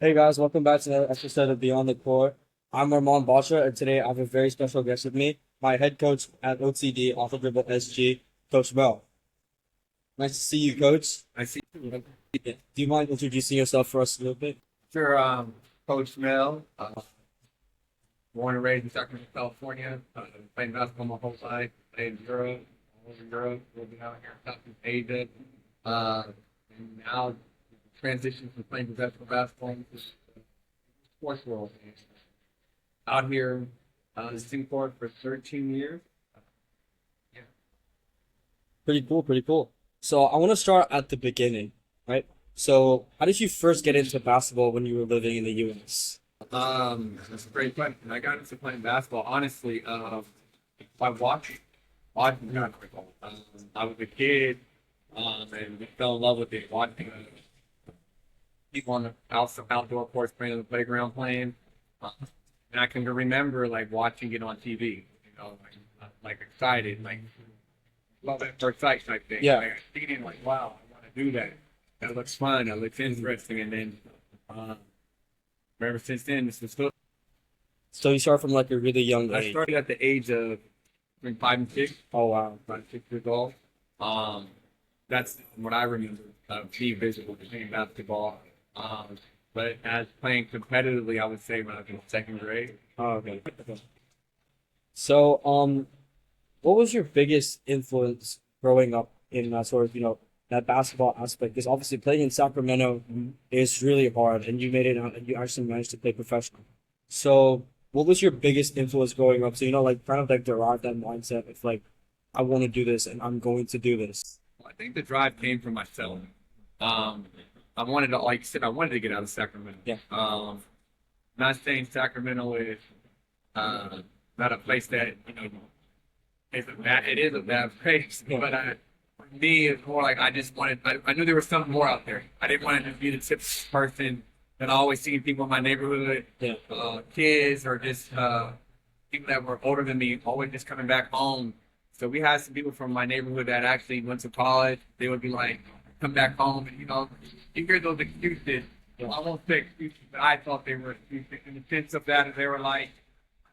Hey guys, welcome back to another episode of Beyond the Core. I'm Armand Basha, and today I have a very special guest with me, my head coach at OTD, Off The Dribble SG, Coach Mell. Nice to see you, Coach. I see. Do you mind introducing yourself for us a little bit? Sure, Coach Mell, born and raised in Sacramento, California. Played basketball my whole life. Played in Europe, all over Europe, living out here in Southeast Asia. And now transitioned from playing professional basketball into the sports world. Out here in Singapore for 13 years. Yeah. Pretty cool, pretty cool. So I want to start at the beginning, right? So how did you first get into basketball when you were living in the US? That's a great question. I got into playing basketball, honestly, by watching basketball. I was a kid, and we fell in love with it, watching people on the outdoor courts playing on the playground playing. And I can remember like watching it on TV, like excited, like love at first sight type thing. Yeah. Like thinking like, wow, I want to do that. That looks fun. That looks interesting. And then, ever since then, this was still. So you start from like a really young I age. started at the age of between 5 and 6. Oh wow. 5, 6 years old. Um, that's what I remember of being visible playing basketball. But as playing competitively, I would say when I was in second grade. Oh, okay. So what was your biggest influence growing up in that sort of, that basketball aspect? Because obviously playing in Sacramento is really hard, and you made it out, and you actually managed to play professional. So, what was your biggest influence growing up? So, like kind of like derive that mindset of like, I want to do this, and I'm going to do this. I think the drive came from myself. Um, I wanted to, like you said, I wanted to get out of Sacramento. Yeah. Not saying Sacramento is not a place that is a bad. It is a bad place, Yeah. but for me, it's more like I just wanted. I knew there was something more out there. I didn't want to just be the typical person that I always see people in my neighborhood, Yeah. kids or just people that were older than me, always just coming back home. So we had some people from my neighborhood that actually went to college. They would be like, come back home, and you hear those excuses. I won't say excuses, but I thought they were excuses in the sense of that. They were like,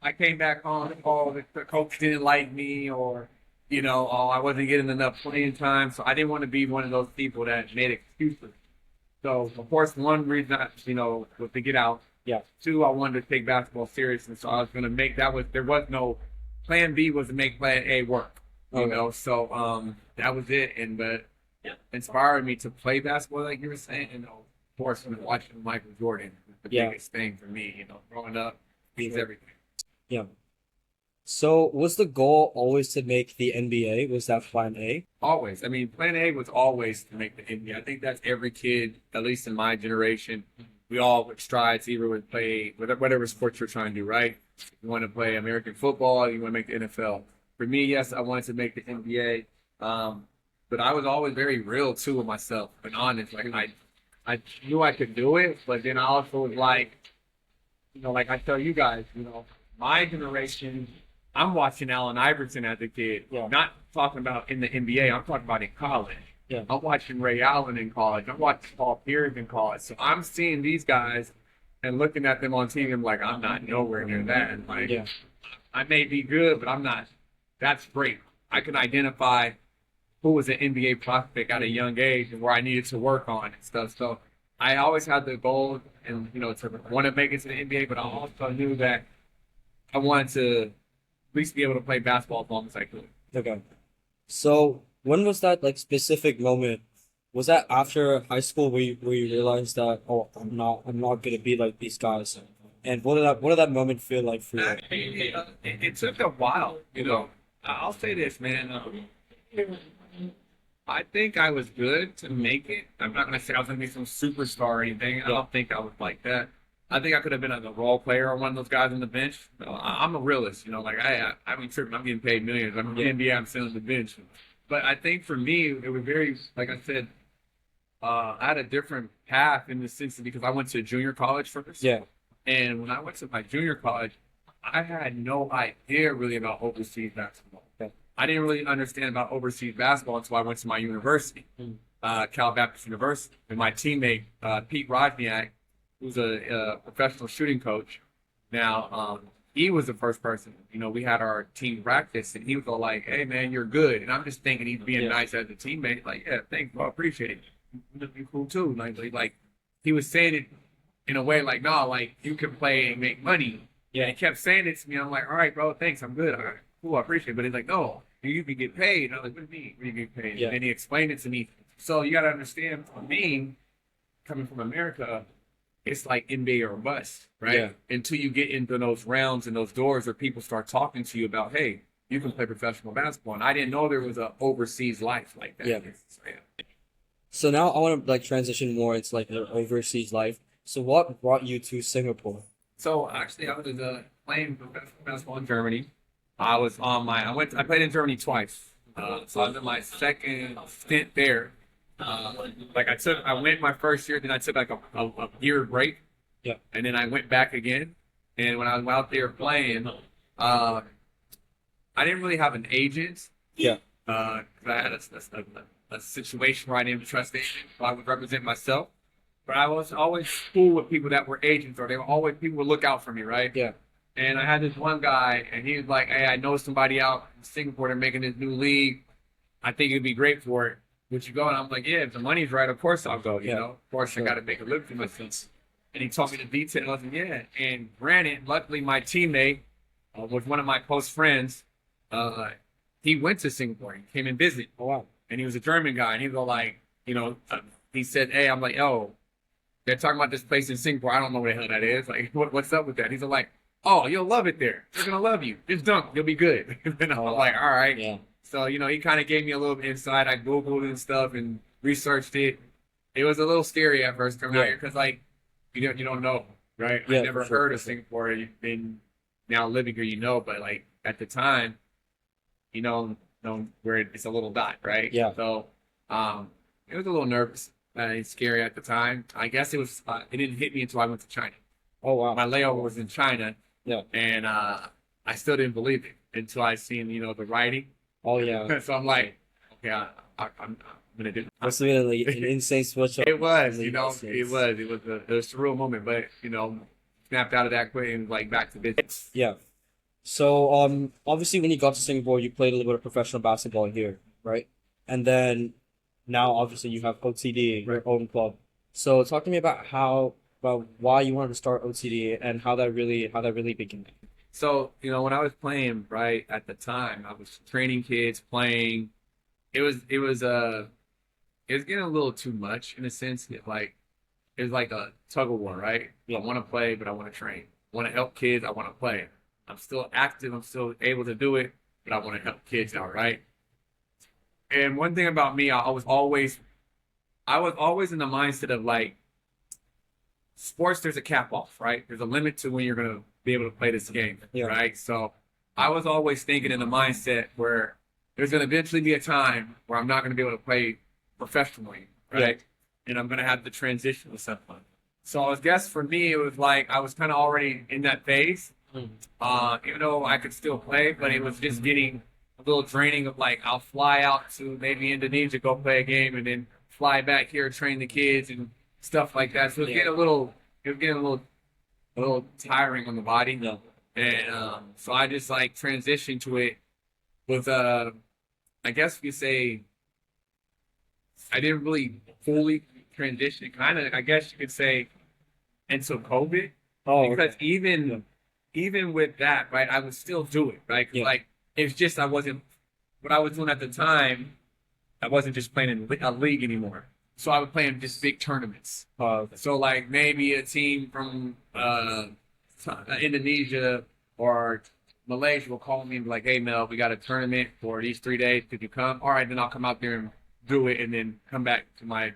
I came back home, oh, the coach didn't like me, or oh, I wasn't getting enough playing time. So I didn't want to be one of those people that made excuses. So of course, one reason was to get out. Yeah. Two, I wanted to take basketball serious, and so I was going to make there was no plan B was to make plan A work. Okay. So that was it, and but inspired me to play basketball, like you were saying. And of course, when watching Michael Jordan, the Yeah. biggest thing for me. Growing up means everything. Yeah. So, was the goal always to make the NBA? Was that plan A? Always. I mean, plan A was always to make the NBA. I think that's every kid, at least in my generation. We all would strive to either would play whatever sports you're trying to do, right? You want to play American football, you want to make the NFL. For me, yes, I wanted to make the NBA. But I was always very real too with myself and honest. Like I knew I could do it, but then I also was like, like I tell you guys, my generation, I'm watching Allen Iverson as a kid. Yeah. Not talking about in the NBA, I'm talking about in college. Yeah. I'm watching Ray Allen in college. I'm watching Paul Pierce in college. So I'm seeing these guys and looking at them on TV. I'm like, I'm not nowhere near that. And like, Yeah. I may be good, but I'm not. That's great. I can identify who was an NBA prospect at a young age and where I needed to work on and stuff. So I always had the goal and to want to make it to the NBA, but I also knew that I wanted to at least be able to play basketball as long as I could. Okay. So, when was that like specific moment? Was that after high school where you realized that, oh, I'm not gonna be like these guys? And what did that moment feel like for you? It took a while, I'll say this, man. I think I was good to make it. I'm not gonna say I was gonna be some superstar or anything. I don't think I was like that. I think I could have been a role player or one of those guys on the bench. I'm a realist, like I mean, certain I'm getting paid millions. I'm in the NBA. I'm sitting on the bench. But I think for me, it was very, like I said, I had a different path in the sense that because I went to junior college first. Yeah. And when I went to my junior college, I had no idea really about overseas basketball. Okay. I didn't really understand about overseas basketball until I went to my university, Cal Baptist University. And my teammate, Pete Rodniak, who's a professional shooting coach. Now, he was the first person. You know, we had our team practice, and he was all like, "Hey, man, you're good." And I'm just thinking he's being Yeah. nice as a teammate. Like, yeah, thanks, bro, I appreciate it. You're cool too. Like he was saying it in a way like, "No, like you can play and make money." Yeah, he kept saying it to me. I'm like, "All right, bro, thanks, I'm good. All right, cool, I appreciate it." But he's like, "No, you can get paid." And I'm like, "What do you mean? What do you get paid?" Yeah. And then he explained it to me. So you got to understand, for me, coming from America, it's like NBA or bust, right? Yeah. Until you get into those rounds and those doors where people start talking to you about, hey, you can play professional basketball. And I didn't know there was a overseas life like that. Yeah. So, yeah. So now I want to like transition more into like the overseas life. So what brought you to Singapore? So actually, I was playing professional basketball in Germany. I played in Germany twice. So I was in my second stint there. I went my first year, then I took like a year break. Yeah. And then I went back again. And when I was out there playing, I didn't really have an agent. Yeah. 'Cause I had a situation where I didn't trust agents, so I would represent myself. But I was always cool with people that were agents, or they were always people would look out for me, right? Yeah. And I had this one guy, and he was like, "Hey, I know somebody out in Singapore. They're making this new league. I think it'd be great for it. Would you go?" And I'm like, "Yeah, if the money's right, of course I'll go. You Yeah. know, of course Sure. I got to make a living for myself." And he told me the details, and yeah. And granted, luckily my teammate was one of my close friends. He went to Singapore. He came and visited, Oh wow. and he was a German guy. And he was all like, he said, "Hey," I'm like, "Oh, they're talking about this place in Singapore. I don't know what the hell that is. Like, what's up with that?" He's all like, "Oh, you'll love it there. They're gonna love you. Just dunk. You'll be good." And I'm Oh, like, "All right." Yeah. So, he kind of gave me a little insight. I Googled and stuff and researched it. It was a little scary at first coming out Yeah. here because, like, you don't know, right? Yeah, I never for sure, heard for of sure. Singapore. You've been now living here, but, like, at the time, where it's a little dot, right? Yeah. So, it was a little nervous and scary at the time. I guess it was, it didn't hit me until I went to China. Oh wow. My layover was in China. Yeah. And I still didn't believe it until I seen, the writing. Oh yeah. So I'm like, okay, I'm gonna do. Must have been like an insane switch up. It was, in the United States. it was a surreal moment, but snapped out of that quick and like back to business. Yeah. So obviously when you got to Singapore, you played a little bit of professional basketball here, right? And then now obviously you have OTD, your Right. own club. So talk to me about why you wanted to start OTD and how that really began. So when I was playing right at the time, I was training kids, playing. It was getting a little too much in a sense. It was like a tug of war, right? Yeah. I want to play, but I want to train. I want to help kids. I want to play. I'm still active. I'm still able to do it, but I want to help kids out, right? And one thing about me, I was always in the mindset of like sports. There's a cap off, right? There's a limit to when you're gonna be able to play this game, Yeah. right? So I was always thinking in the mindset where there's gonna eventually be a time where I'm not gonna be able to play professionally, right? And I'm gonna have to transition to something. So I guess for me, it was like I was kind of already in that phase. Even though I could still play, but it was just getting a little draining of like I'll fly out to maybe Indonesia, go play a game, and then fly back here, train the kids and stuff like that. So it was getting a little tiring on the body. No. And so I just like transitioned to it with I guess you could say I didn't really fully transition. Kind of, I guess you could say, until COVID. Oh, Because okay. even with that, right, I would still do it, right? 'Cause, Yeah. like it's just I wasn't what I was doing at the time. I wasn't just playing in a league anymore. So I would play in just big tournaments. So like maybe a team from Indonesia or Malaysia will call me and be like, "Hey Mel, we got a tournament for these 3 days. Could you come?" All right, then I'll come out there and do it, and then come back to my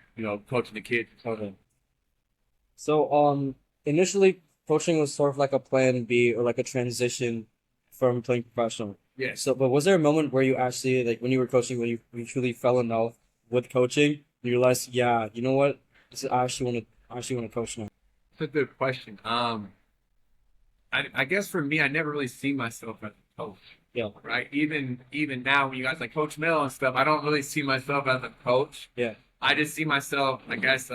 coaching the kids. Okay. So initially coaching was sort of like a plan B or like a transition from playing professional. Yes. So, but was there a moment where you actually like when you were coaching when you truly fell in love with coaching? You realized, yeah, you know what? I actually want to coach now. That's a good question. I guess for me, I never really see myself as a coach. Yeah. Right. Even now, when you guys like Coach Mell and stuff, I don't really see myself as a coach. Yeah. I just see myself, I guess,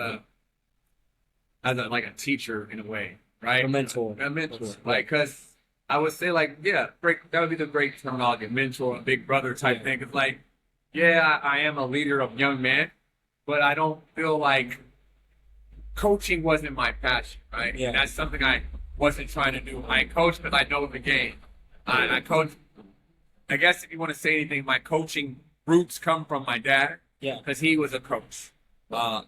as like a teacher in a way, right? A mentor. A mentor, like, cause I would say like, yeah, that would be the great terminology, a mentor, a big brother type thing. It's like, yeah, I am a leader of young men, but I don't feel like coaching wasn't my passion, right? Yeah. And that's something I wasn't trying to do. I coach because I know the game. I coach. I guess if you want to say anything, my coaching roots come from my dad. Yeah. Because he was a coach.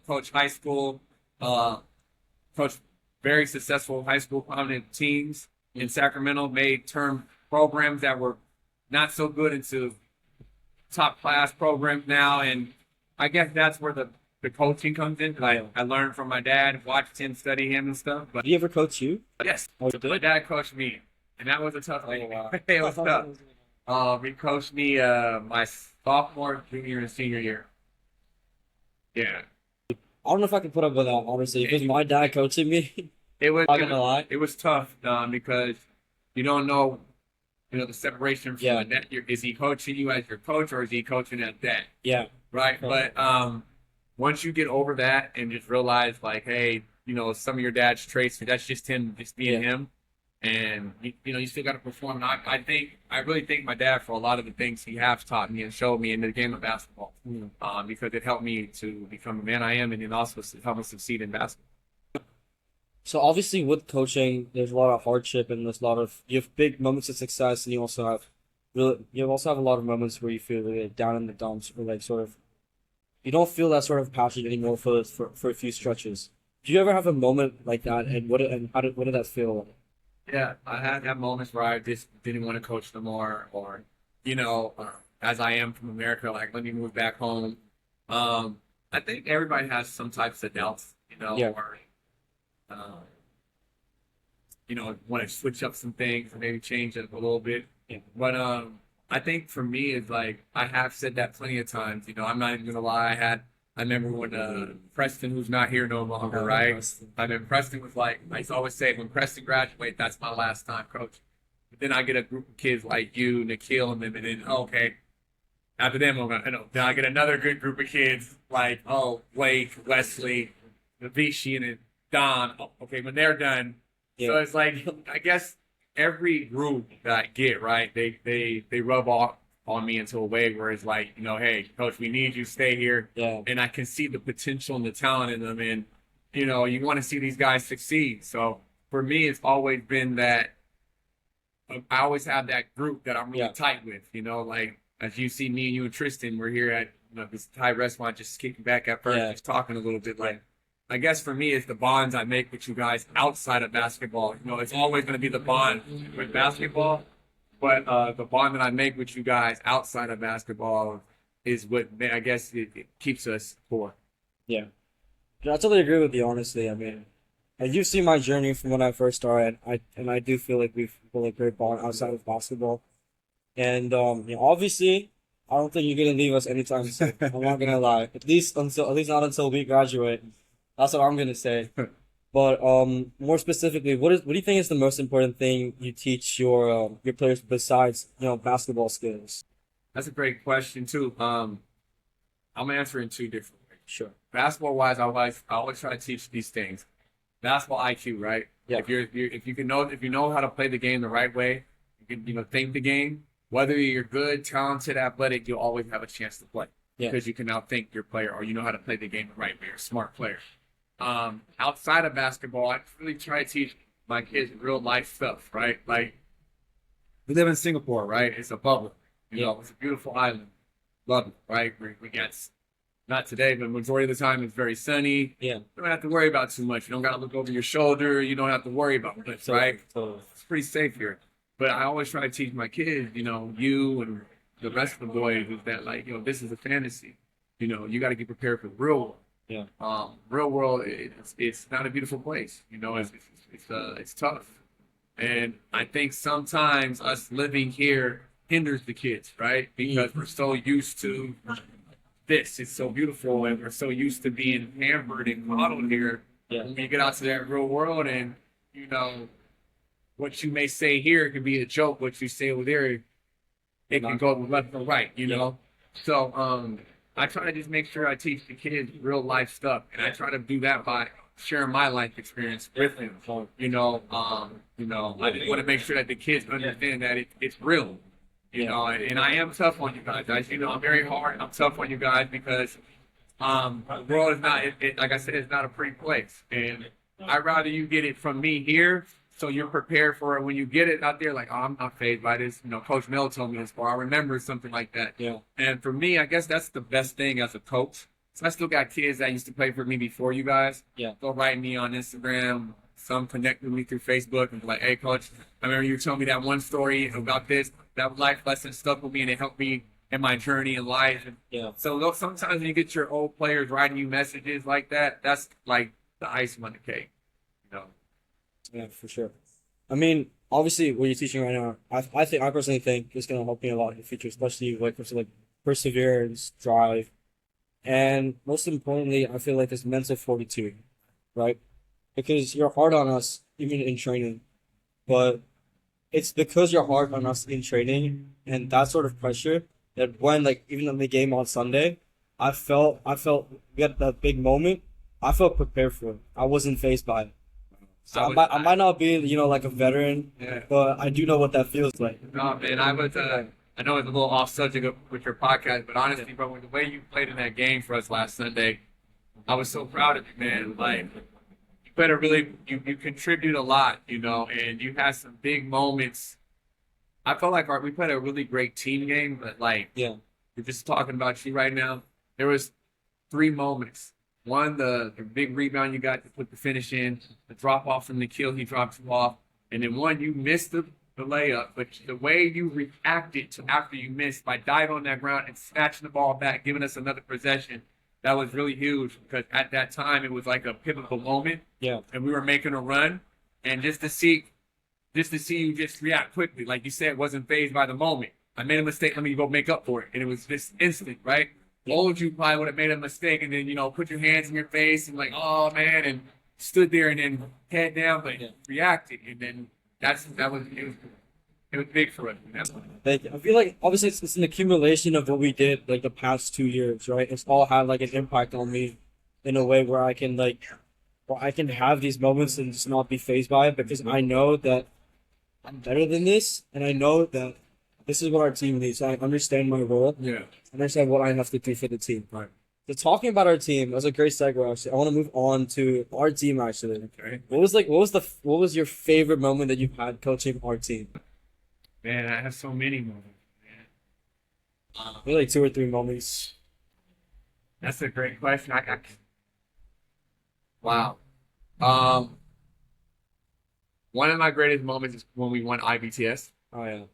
Coach high school. Coach very successful high school prominent teams in Sacramento. Made term programs that were not so good into top class programs now, and I guess that's where the coaching comes in. I learned from my dad, watched him, study him and stuff. But Did he ever coach you? yes, Oh, you did? my dad coached me, and that was a tough thing. wow. It was tough. He coached me my sophomore, junior, and senior year. Yeah, I don't know if I can put up with that, honestly. Because my dad coaching me, it was. not gonna lie. It was tough because you don't know, the separation from Yeah. the net. Is he coaching you as your coach, or is he coaching as dad? Yeah. Right. Right. But once you get over that and just realize, like, hey, some of your dad's traits, that's just him, just being him, and you still got to perform. And I really thank my dad for a lot of the things he has taught me and showed me in the game of basketball, because it helped me to become the man I am, and it also helped me succeed in basketball. So obviously with coaching, there's a lot of hardship and there's a lot of you have big moments of success, and you also have a lot of moments where you feel really down in the dumps, or like sort of you don't feel that sort of passion anymore for a few stretches. Do you ever have a moment like that, and what did that feel like? Yeah, I had moments where I just didn't want to coach no more, or as I am from America, like, let me move back home. I think everybody has some types of doubts, Yeah. or want to switch up some things, and maybe change it a little bit. Yeah. But I think for me, it's like I have said that plenty of times. I'm not even gonna lie. I remember when Preston, who's not here no longer, right? I mean, Preston was like, I used to always say, when Preston graduates, that's my last time coaching. But then I get a group of kids like you, Nikhil, and then okay, after them, then I get another good group of kids like, Blake, Wesley, Navishi, and then Don. Okay, when they're done, so it's like, I guess every group that I get, right, they rub off on me into a way where it's like, hey, coach, we need you, stay here. Yeah. And I can see the potential and the talent in them, and you want to see these guys succeed. So for me, it's always been that I always have that group that I'm really tight with. Like, as you see, me and you and Tristan, we're here at this Thai restaurant, just kicking back at first, just talking a little bit. Like, I guess for me, it's the bonds I make with you guys outside of basketball. It's always going to be the bond with basketball, but the bond that I make with you guys outside of basketball is what, I guess, it keeps us core. Yeah. I totally agree with you, honestly. I mean, as you've seen my journey from when I first started, I do feel like we've built a great bond outside of basketball. And obviously, I don't think you're gonna leave us anytime soon. I'm not gonna lie. At least not until we graduate. That's what I'm gonna say. But more specifically, what do you think is the most important thing you teach your players besides basketball skills? That's a great question too. I'm answering two different ways. Sure. Basketball wise, I always try to teach these things. Basketball IQ, right? Yeah. If you know how to play the game the right way, you can think the game. Whether you're good, talented, athletic, you'll always have a chance to play because you can outthink your player, or you know how to play the game the right way. You're a smart player. Outside of basketball, I really try to teach my kids real life stuff, right? Like, we live in Singapore, right? It's a bubble. It's a beautiful island. Love it, right? We got, not today, but majority of the time it's very sunny. Yeah. You don't have to worry about too much. You don't got to look over your shoulder. You don't have to worry about much, right? Totally. It's pretty safe here. But I always try to teach my kids, you and the rest of the boys, is that, like, this is a fantasy. You got to get prepared for the real world. Yeah. Real world, it's not a beautiful place. It's tough. And I think sometimes us living here hinders the kids, right? Because we're so used to this. It's so beautiful, and we're so used to being pampered and coddled here. Yeah. When you get out to that real world, and what you may say here could be a joke. What you say over there, it can go left or right. So I try to just make sure I teach the kids real life stuff, and I try to do that by sharing my life experience with him. I just want to make sure that the kids understand that it's real. And I am tough on you guys. I'm very hard. I'm tough on you guys because the world is not, like I said, it's not a pretty place. And I'd rather you get it from me here so you're prepared for it when you get it out there. Like, oh, I'm not fazed by this. Coach Mell told me this, or I remember something like that. Yeah. And for me, I guess that's the best thing as a coach. So I still got kids that used to play for me before you guys. Yeah. They'll write me on Instagram. Some connect with me through Facebook and be like, hey, coach, I remember you told me that one story about this. That life lesson stuck with me and it helped me in my journey in life. Yeah. So sometimes when you get your old players writing you messages like that, that's like the icing on the cake. Yeah, for sure. I mean, obviously, what you're teaching right now, I personally think is going to help me a lot in the future, especially when it comes to like perseverance, drive, and most importantly, I feel like this mental fortitude, right? Because you're hard on us even in training, but it's because you're hard on us in training and that sort of pressure that when like even in the game on Sunday, I felt we had that big moment. I felt prepared for it. I wasn't fazed by it. So I might not be, like a veteran, Yeah. but I do know what that feels like. No, man, I know it's a little off subject with your podcast, but honestly, bro, the way you played in that game for us last Sunday, I was so proud of you, man. Like, you better really, you contribute a lot, and you had some big moments. I felt like we played a really great team game, but like, Yeah. we're just talking about you right now. There was 3 moments. One, the big rebound you got to put the finish in, the drop off from the kill, he drops you off. And then one, you missed the layup, but the way you reacted to after you missed by diving on that ground and snatching the ball back, giving us another possession, that was really huge because at that time it was like a pivotal moment. Yeah. And we were making a run. And just to see you just react quickly, like you said, wasn't fazed by the moment. I made a mistake, let me go make up for it. And it was just instant, right? Old you probably would have made a mistake and then, put your hands in your face and like, oh man, and stood there and then head down, but reacted. And then it was big for us. Thank you. I feel like obviously it's an accumulation of what we did like the past 2 years, right? It's all had like an impact on me in a way where I can have these moments and just not be fazed by it because I know that I'm better than this and I know that this is what our team needs. So I understand my role. Yeah. I understand what I have to do for the team. Right. So talking about our team, that was a great segue. Actually, I want to move on to our team. Actually, Okay. what was your favorite moment that you've had coaching our team? Man, I have so many moments, man. Maybe like 2 or 3 moments. That's a great question. Wow. One of my greatest moments is when we won IBTS. Oh yeah.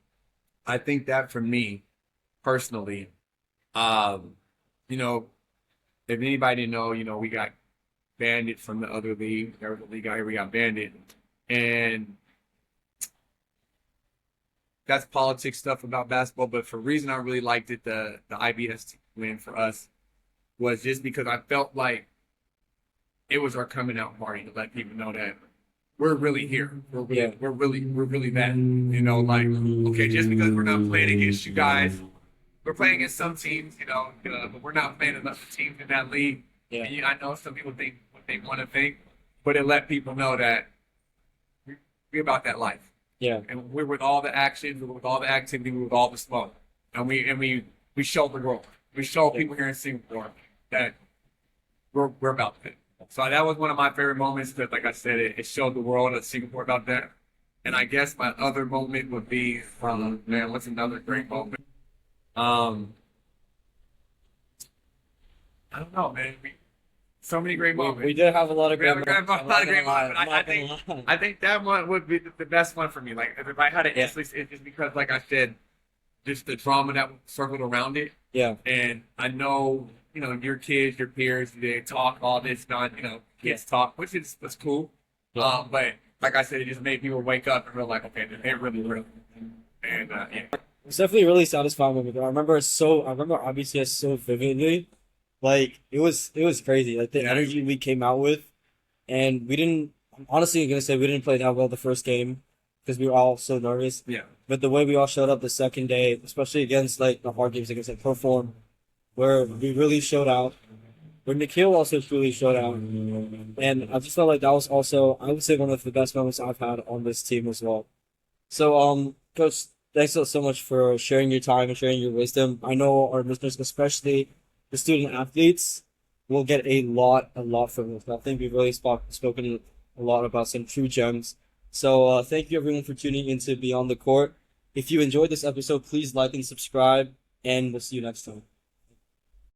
I think that for me, personally, if anybody didn't know, we got banded from the other league. There was a league out here, we got banded. And that's politics stuff about basketball. But for the reason I really liked it, the IBS win for us was just because I felt like it was our coming out party to let people know that we're really here. We're really that. Okay, just because we're not playing against you guys, we're playing against some teams, but we're not playing enough teams in that league. Yeah. And, I know some people think what they want to think, but it let people know that we're about that life. Yeah. And we're with all the action, we're with all the activity, we're with all the smoke. And we show the world. We show people here in Singapore that we're about that. So that was one of my favorite moments because, like I said, it showed the world of Singapore about that. And I guess my other moment would be, man, what's another great moment? I don't know, man. So many great moments. We did have a lot of We great have moments. a lot of great moments. But I think that one would be the best one for me. Like if I had to instantly, it's just because, like I said, just the drama that circled around it. Yeah. And I know, your kids, your peers, they talk all this, kids talk, which is cool. Yeah. But like I said, it just made people wake up and realize, like, okay, they're really real. And yeah. It's definitely really satisfying with it. I remember IBCS so vividly. Like it was crazy. Like the energy we came out with, and I'm honestly gonna say we didn't play that well the first game because we were all so nervous. Yeah. But the way we all showed up the second day, especially against like the hard games against like Perform, where we really showed out, But Nikhil also truly showed out. And I just felt like that was also, I would say, one of the best moments I've had on this team as well. So, Coach, thanks so much for sharing your time and sharing your wisdom. I know our listeners, especially the student athletes, will get a lot from this. I think we've really spoken a lot about some true gems. So, thank you everyone for tuning into Beyond the Court. If you enjoyed this episode, please like and subscribe, and we'll see you next time.